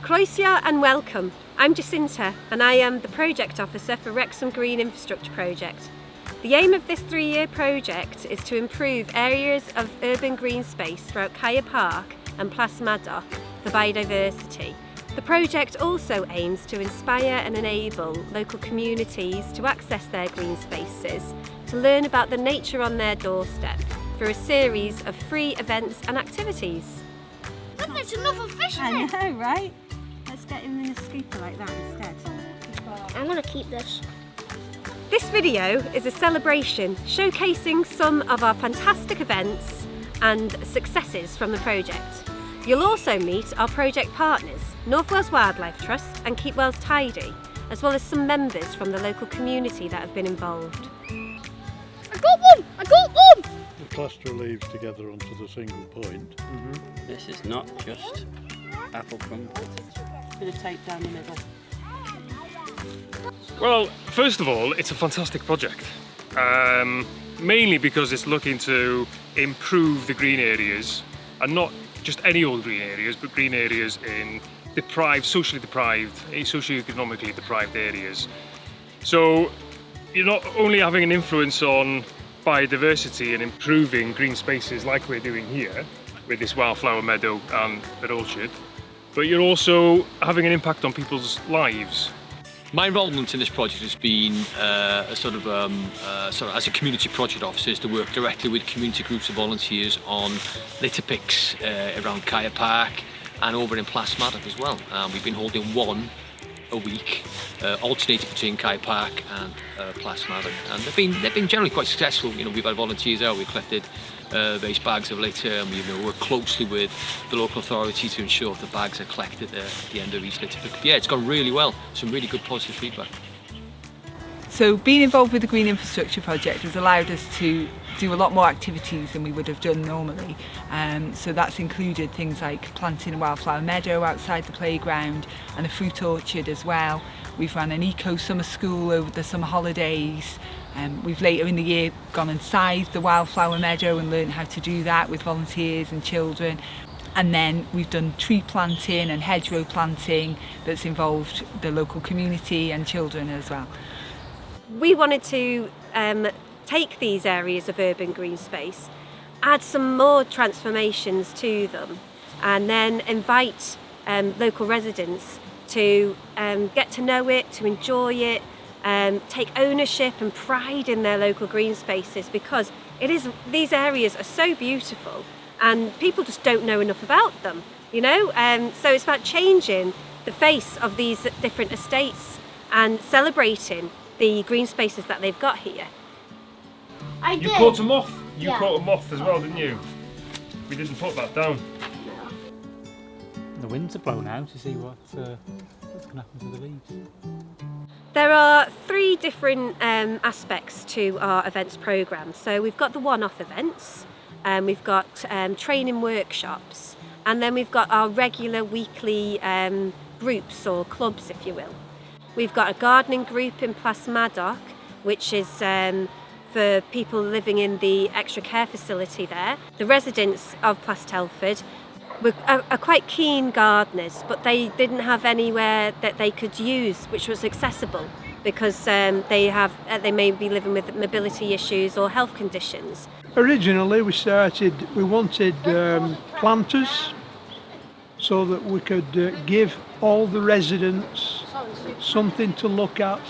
Croesia and welcome. I'm Jacinta and I am the Project Officer for Wrexham Green Infrastructure Project. The aim of this 3-year project is to improve areas of urban green space throughout Kaya Park and Maddock for biodiversity. The project also aims to inspire and enable local communities to access their green spaces, to learn about the nature on their doorstep through a series of free events and activities. Look, there's another fish in it! I know, right? Let's get him in a scooper like that instead. I'm going to keep this. This video is a celebration showcasing some of our fantastic events and successes from the project. You'll also meet our project partners, North Wales Wildlife Trust and Keep Wales Tidy, as well as some members from the local community that have been involved. I got one! I got one! The cluster of leaves together onto the single point. This is not just apple crumble. Bit of tape down the middle. Well, first of all, it's a fantastic project. Mainly because it's looking to improve the green areas, and not just any old green areas, but green areas in socially deprived, socioeconomically deprived areas. So you're not only having an influence on biodiversity and improving green spaces like we're doing here with this wildflower meadow and bird orchard, but you're also having an impact on people's lives. My involvement in this project has been as a community project officer, is to work directly with community groups of volunteers on litter picks around Kaya Park and over in Maddock as well. We've been holding one a week, alternating between Kaya Park and Maddock, and they've been generally quite successful. You know, we've had volunteers out, we've collected various bags of litter, and we work closely with the local authority to ensure the bags are collected at the end of each litter pick. Yeah, it's gone really well. Some really good positive feedback. So being involved with the Green Infrastructure Project has allowed us to do a lot more activities than we would have done normally. So that's included things like planting a wildflower meadow outside the playground and a fruit orchard as well. We've run an eco summer school over the summer holidays. We've later in the year gone and scythed the wildflower meadow and learned how to do that with volunteers and children. And then we've done tree planting and hedgerow planting that's involved the local community and children as well. We wanted to take these areas of urban green space, add some more transformations to them, and then invite local residents to get to know it, to enjoy it, take ownership and pride in their local green spaces, because these areas are so beautiful and people just don't know enough about them, you know. So it's about changing the face of these different estates and celebrating the green spaces that they've got here. You caught a moth. You Yeah. caught a moth as well, didn't you? We didn't put that down. The winds are blown out to see what's going to happen to the leaves. There are 3 different aspects to our events programme. So we've got the one-off events, we've got training workshops, and then we've got our regular weekly groups or clubs, if you will. We've got a gardening group in Maddock, which is for people living in the extra care facility there. The residents of Telford are quite keen gardeners, but they didn't have anywhere that they could use which was accessible, because they may be living with mobility issues or health conditions. Originally we wanted planters so that we could give all the residents something to look at.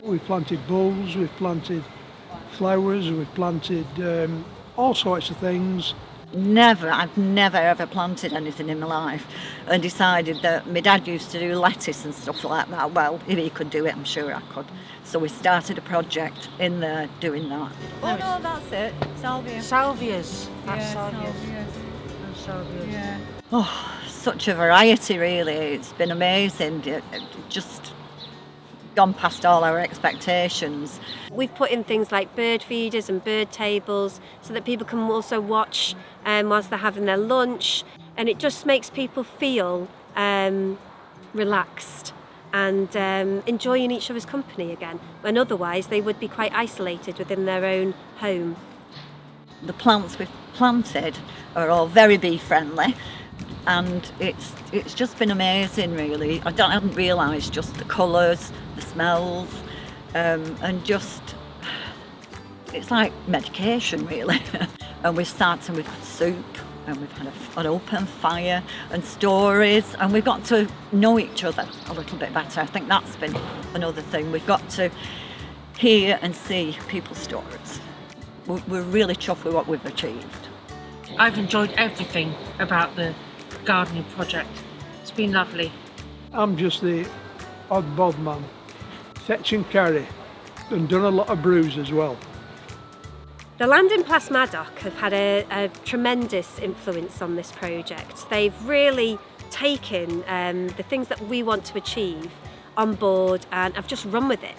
We've planted bulbs, we've planted flowers, we've planted all sorts of things. I've never ever planted anything in my life, and decided that my dad used to do lettuce and stuff like that. Well, if he could do it, I'm sure I could. So we started a project in there doing that. Oh no, that's it. Salvia. Salvias. That's salvias. And salvias. Yeah. Oh, such a variety really. It's been amazing. Just gone past all our expectations. We've put in things like bird feeders and bird tables so that people can also watch whilst they're having their lunch, and it just makes people feel relaxed and enjoying each other's company again, when otherwise they would be quite isolated within their own home. The plants we've planted are all very bee friendly. and it's just been amazing, really. I hadn't realised just the colours, the smells, and just it's like medication, really. And we've started with soup, and we've had an open fire and stories, and we've got to know each other a little bit better. I think that's been another thing. We've got to hear and see people's stories. We're really chuffed with what we've achieved. I've enjoyed everything about the gardening project. It's been lovely. I'm just the odd bod man. Fetch and carry, and done a lot of brews as well. The land in Plas Maddock have had a tremendous influence on this project. They've really taken the things that we want to achieve on board and have just run with it.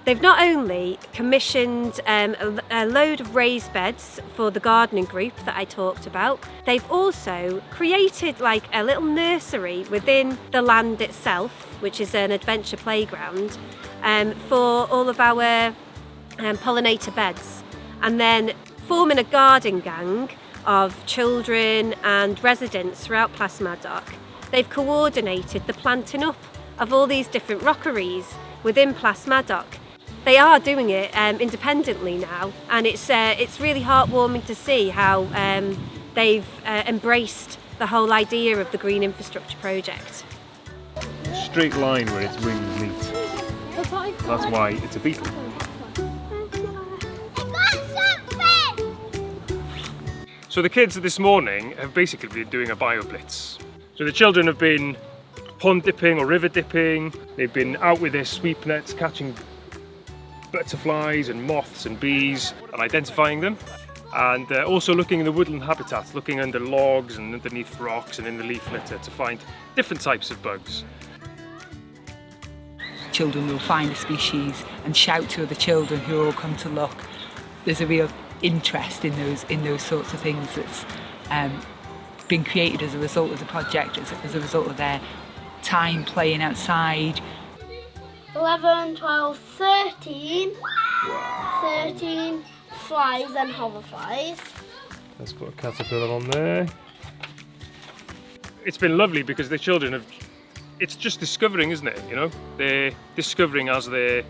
They've not only commissioned a load of raised beds for the gardening group that I talked about, they've also created like a little nursery within the land itself, which is an adventure playground, for all of our pollinator beds. And then forming a garden gang of children and residents throughout Plas Maddock, they've coordinated the planting up of all these different rockeries within Plas Maddock. They are doing it independently now, and it's really heartwarming to see how they've embraced the whole idea of the Green Infrastructure Project. Straight line where its wings meet. That's why it's a beetle. So the kids this morning have basically been doing a Bioblitz. So the children have been pond dipping or river dipping. They've been out with their sweep nets catching butterflies and moths and bees and identifying them, and also looking in the woodland habitats, looking under logs and underneath rocks and in the leaf litter to find different types of bugs. Children will find a species and shout to other children who all come to look. There's a real interest in those sorts of things that's been created as a result of the project, as a result of their time playing outside. 11, 12, 13. 13 flies and hoverflies. Let's put a caterpillar on there. It's been lovely because the children have, it's just discovering, isn't it? You know, they're discovering as they're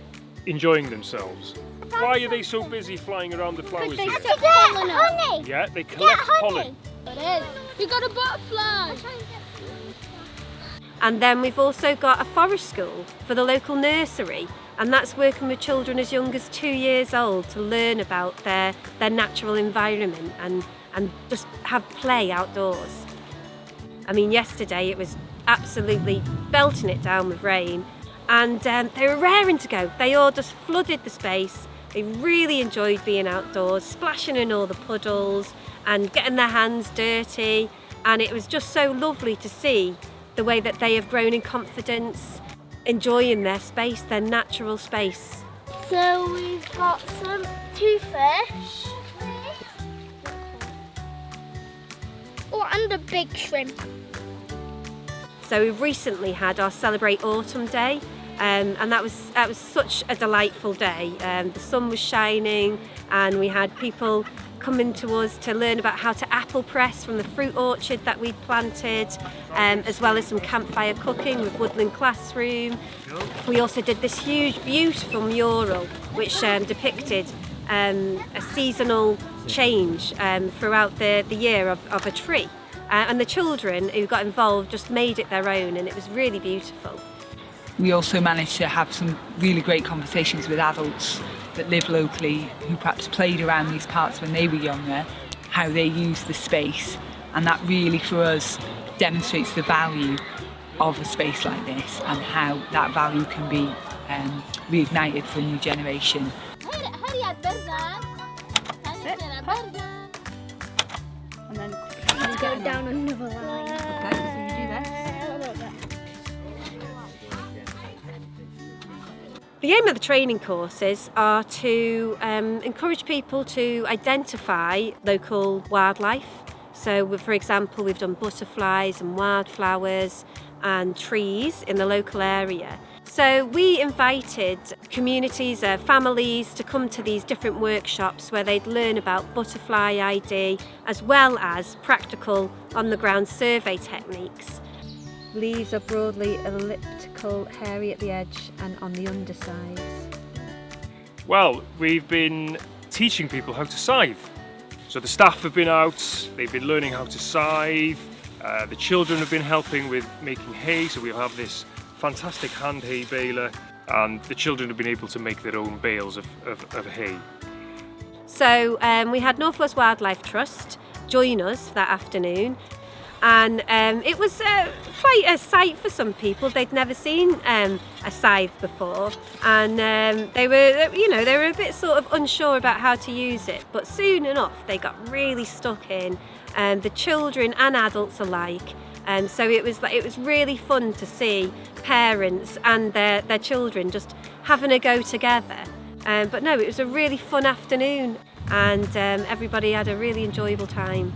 enjoying themselves. Why are they so busy flying around the flowers here? To get honey. Yeah, they collect pollen. We got a butterfly. And then we've also got a forest school for the local nursery, and that's working with children as young as 2 years old to learn about their natural environment and just have play outdoors. I mean, yesterday it was absolutely belting it down with rain, and they were raring to go. They all just flooded the space. They really enjoyed being outdoors, splashing in all the puddles and getting their hands dirty, and it was just so lovely to see the way that they have grown in confidence, enjoying their space, their natural space. So we've got two fish. Oh, and a big shrimp. So we've recently had our Celebrate Autumn Day, and that was such a delightful day. The sun was shining, and we had people coming to us to learn about how to apple press from the fruit orchard that we'd planted, as well as some campfire cooking with Woodland Classroom. We also did this huge, beautiful mural which depicted a seasonal change throughout the year of a tree. And the children who got involved just made it their own, and it was really beautiful. We also managed to have some really great conversations with adults that live locally who perhaps played around these parts when they were younger, how they use the space, and that really for us demonstrates the value of a space like this and how that value can be reignited for a new generation. And then let's go down another line. Okay, so you do that. The aim of the training courses are to encourage people to identify local wildlife. So, for example, we've done butterflies and wildflowers, and trees in the local area. So we invited communities, families to come to these different workshops where they'd learn about butterfly ID as well as practical on-the-ground survey techniques. Leaves are broadly elliptical, hairy at the edge and on the undersides. Well, we've been teaching people how to scythe. So the staff have been out, they've been learning how to scythe, the children have been helping with making hay, so we'll have this fantastic hand hay baler, and the children have been able to make their own bales of hay. So we had North Wales Wildlife Trust join us that afternoon, and it was quite a sight for some people. They'd never seen a scythe before, and they were a bit sort of unsure about how to use it, but soon enough they got really stuck in, the children and adults alike. So it was really fun to see parents and their children just having a go together. But no, it was a really fun afternoon, and everybody had a really enjoyable time.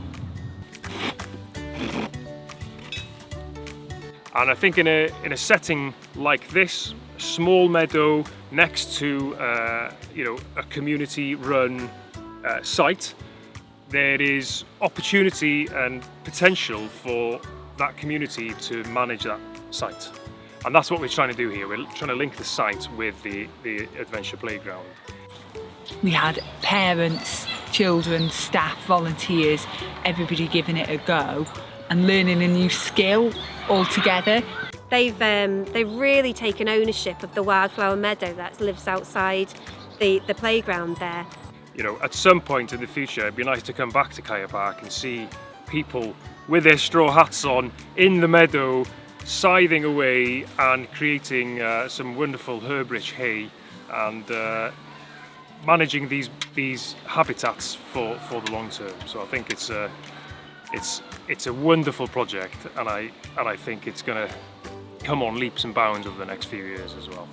And I think in a setting like this, a small meadow next to a community-run site, there is opportunity and potential for that community to manage that site. And that's what we're trying to do here. We're trying to link the site with the adventure playground. We had parents, children, staff, volunteers, everybody giving it a go and learning a new skill all together. They've really taken ownership of the wildflower meadow that lives outside the playground there. You know, at some point in the future, it'd be nice to come back to Kaya Park and see people with their straw hats on in the meadow, scything away and creating some wonderful herb-rich hay, and managing these habitats for the long term. So I think it's a wonderful project, and I think it's going to come on leaps and bounds over the next few years as well.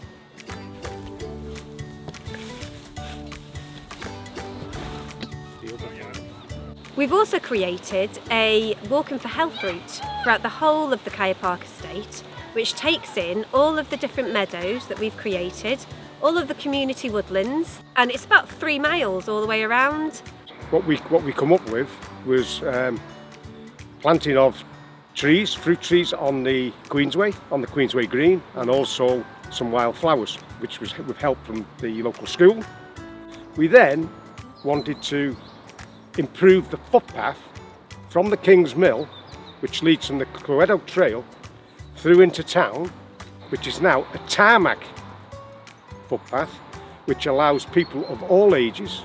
We've also created a Walkin for Health route throughout the whole of the Kaya Park estate, which takes in all of the different meadows that we've created, all of the community woodlands, and it's about 3 miles all the way around. What we come up with was planting of trees, fruit trees on the Queensway Green, and also some wildflowers, which was with help from the local school. We then wanted to improve the footpath from the King's Mill, which leads from the Clywedog Trail through into town, which is now a tarmac footpath, which allows people of all ages,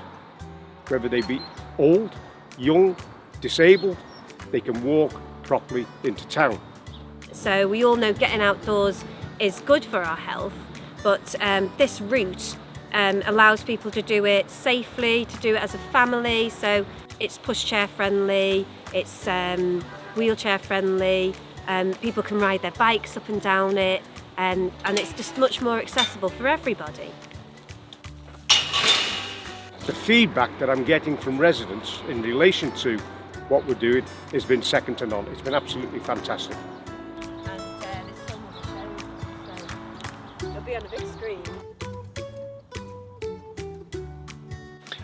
whether they be old, young, disabled, they can walk properly into town. So we all know getting outdoors is good for our health, but this route allows people to do it safely, to do it as a family. So it's pushchair friendly, it's wheelchair friendly, people can ride their bikes up and down it, and it's just much more accessible for everybody. The feedback that I'm getting from residents in relation to what we're doing has been second to none. It's been absolutely fantastic. And there's so much shows, so it'll be on a big screen.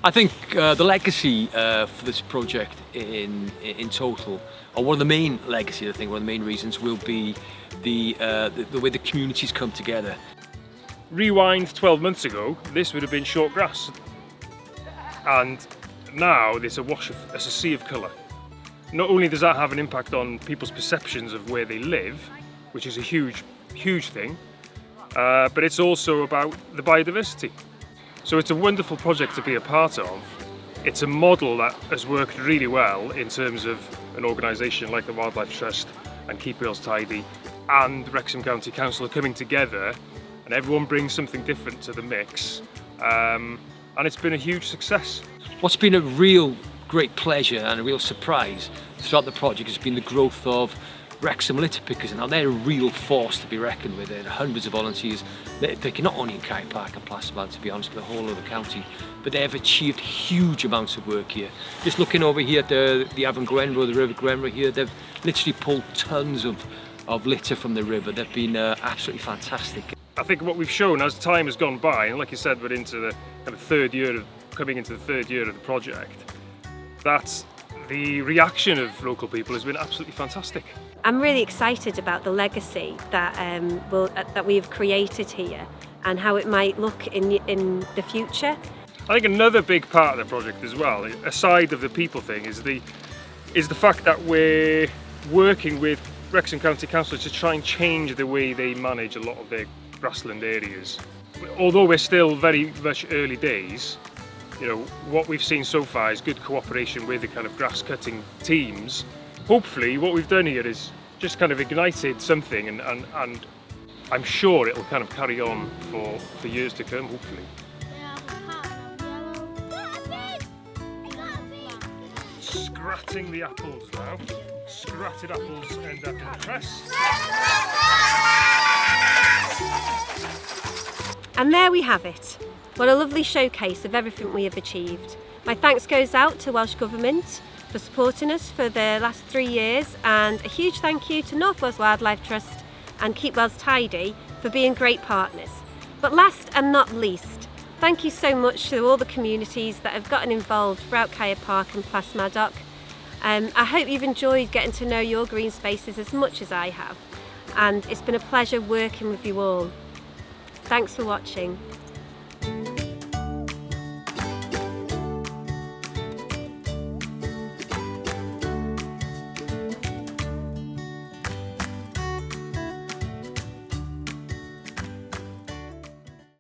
I think the legacy for this project in total, or one of the main legacies, I think one of the main reasons will be the way the communities come together. Rewind 12 months ago, this would have been short grass, and now there's a sea of colour. Not only does that have an impact on people's perceptions of where they live, which is a huge thing, but it's also about the biodiversity. So it's a wonderful project to be a part of. It's a model that has worked really well in terms of an organisation like the Wildlife Trust and Keep Wales Tidy and Wrexham County Council are coming together, and everyone brings something different to the mix, and it's been a huge success. What's been a real great pleasure and a real surprise throughout the project has been the growth of Wrexham litter pickers, and now they're a real force to be reckoned with. There are hundreds of volunteers litter picking, not only in Kaya Park and Plasterbound, to be honest, but the whole of the county. But they have achieved huge amounts of work here. Just looking over here at the Avon Gwenro, the River Gwenro here, they've literally pulled tons of of litter from the river. They've been absolutely fantastic. I think what we've shown as time has gone by, and like you said, we're into the kind of coming into the third year of the project, that the reaction of local people has been absolutely fantastic. I'm really excited about the legacy that that we've created here and how it might look in the future. I think another big part of the project as well, aside of the people thing, is the fact that we're working with Wrexham County Council to try and change the way they manage a lot of their grassland areas. Although we're still very much early days, you know, what we've seen so far is good cooperation with the kind of grass cutting teams. Hopefully what we've done here is just kind of ignited something, and I'm sure it'll kind of carry on for years to come, hopefully. Scratting the apples now. Scratted apples end up in the press. And there we have it. What a lovely showcase of everything we have achieved. My thanks goes out to Welsh Government for supporting us for the last 3 years, and a huge thank you to North Wales Wildlife Trust and Keep Wales Tidy for being great partners. But last and not least, thank you so much to all the communities that have gotten involved throughout Kaya Park and Plas Maddock. I hope you've enjoyed getting to know your green spaces as much as I have, and it's been a pleasure working with you all. Thanks for watching.